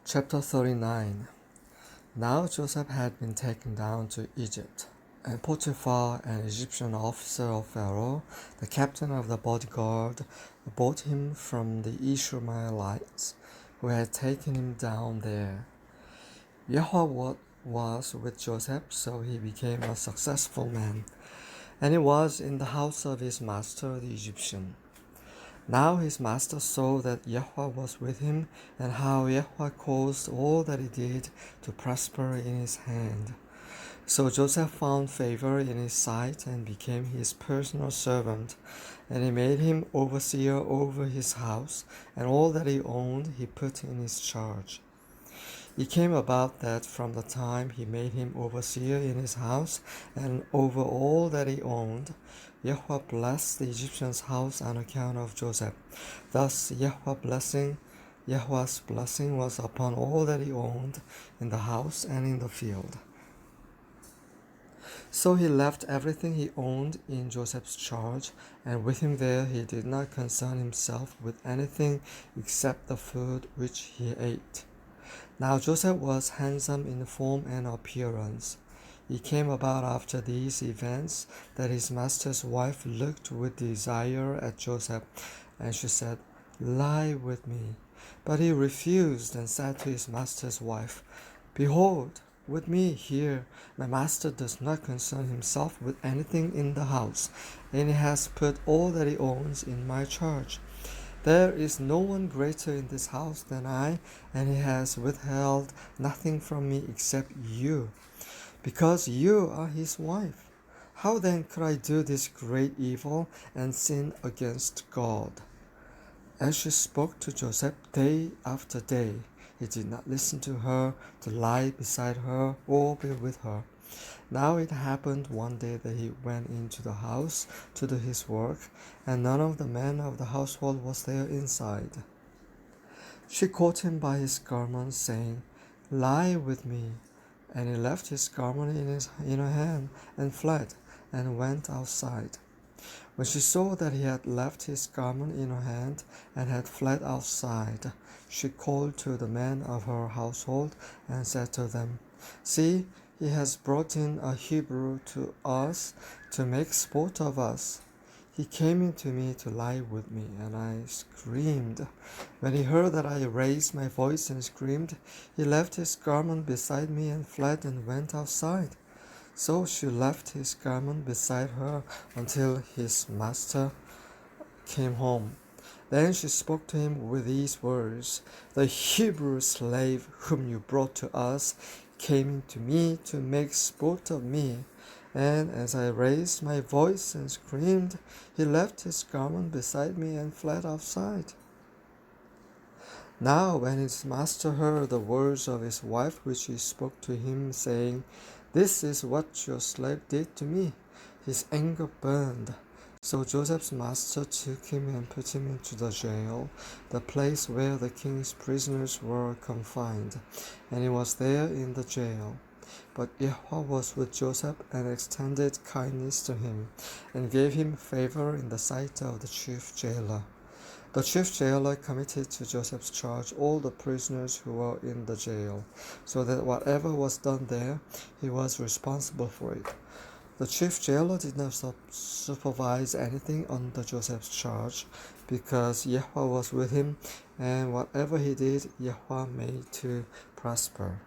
Chapter 39. Now Joseph had been taken down to Egypt, and Potiphar, an Egyptian officer of Pharaoh, the captain of the bodyguard, bought him from the Ishmaelites, who had taken him down there. Yahweh was with Joseph, so he became a successful man, and he was in the house of his master the Egyptian. Now his master saw that Yahweh was with him, and how Yahweh caused all that he did to prosper in his hand. So Joseph found favor in his sight and became his personal servant, and he made him overseer over his house, and all that he owned he put in his charge. It came about that from the time he made him overseer in his house and over all that he owned, Yahweh blessed the Egyptian's house on account of Joseph. Thus Yahweh's blessing was upon all that he owned in the house and in the field. So he left everything he owned in Joseph's charge, and with him there he did not concern himself with anything except the food which he ate. Now Joseph was handsome in form and appearance. It came about after these events that his master's wife looked with desire at Joseph, and she said, "Lie with me." But he refused and said to his master's wife, "Behold, with me here, my master does not concern himself with anything in the house, and he has put all that he owns in my charge. There is no one greater in this house than I, and he has withheld nothing from me except you, because you are his wife. How then could I do this great evil and sin against God?" As she spoke to Joseph day after day, he did not listen to her, to lie beside her, or be with her. Now it happened one day that he went into the house to do his work, and none of the men of the household was there inside. She caught him by his garment, saying, "Lie with me." And he left his garment in her hand, and fled, and went outside. When she saw that he had left his garment in her hand, and had fled outside, she called to the men of her household, and said to them, "See, he has brought in a Hebrew to us to make sport of us. He came in to me to lie with me, and I screamed. When he heard that I raised my voice and screamed, he left his garment beside me and fled and went outside." So she left his garment beside her until his master came home. Then she spoke to him with these words, "The Hebrew slave whom you brought to us came in to me to make sport of me. And as I raised my voice and screamed, he left his garment beside me and fled outside." Now when his master heard the words of his wife which she spoke to him, saying, "This is what your slave did to me," his anger burned. So Joseph's master took him and put him into the jail, the place where the king's prisoners were confined, and he was there in the jail. But Yahweh was with Joseph and extended kindness to him, and gave him favor in the sight of the chief jailer. The chief jailer committed to Joseph's charge all the prisoners who were in the jail, so that whatever was done there, he was responsible for it. The chief jailer did not supervise anything under Joseph's charge, because Yahweh was with him, and whatever he did, Yahweh made to prosper.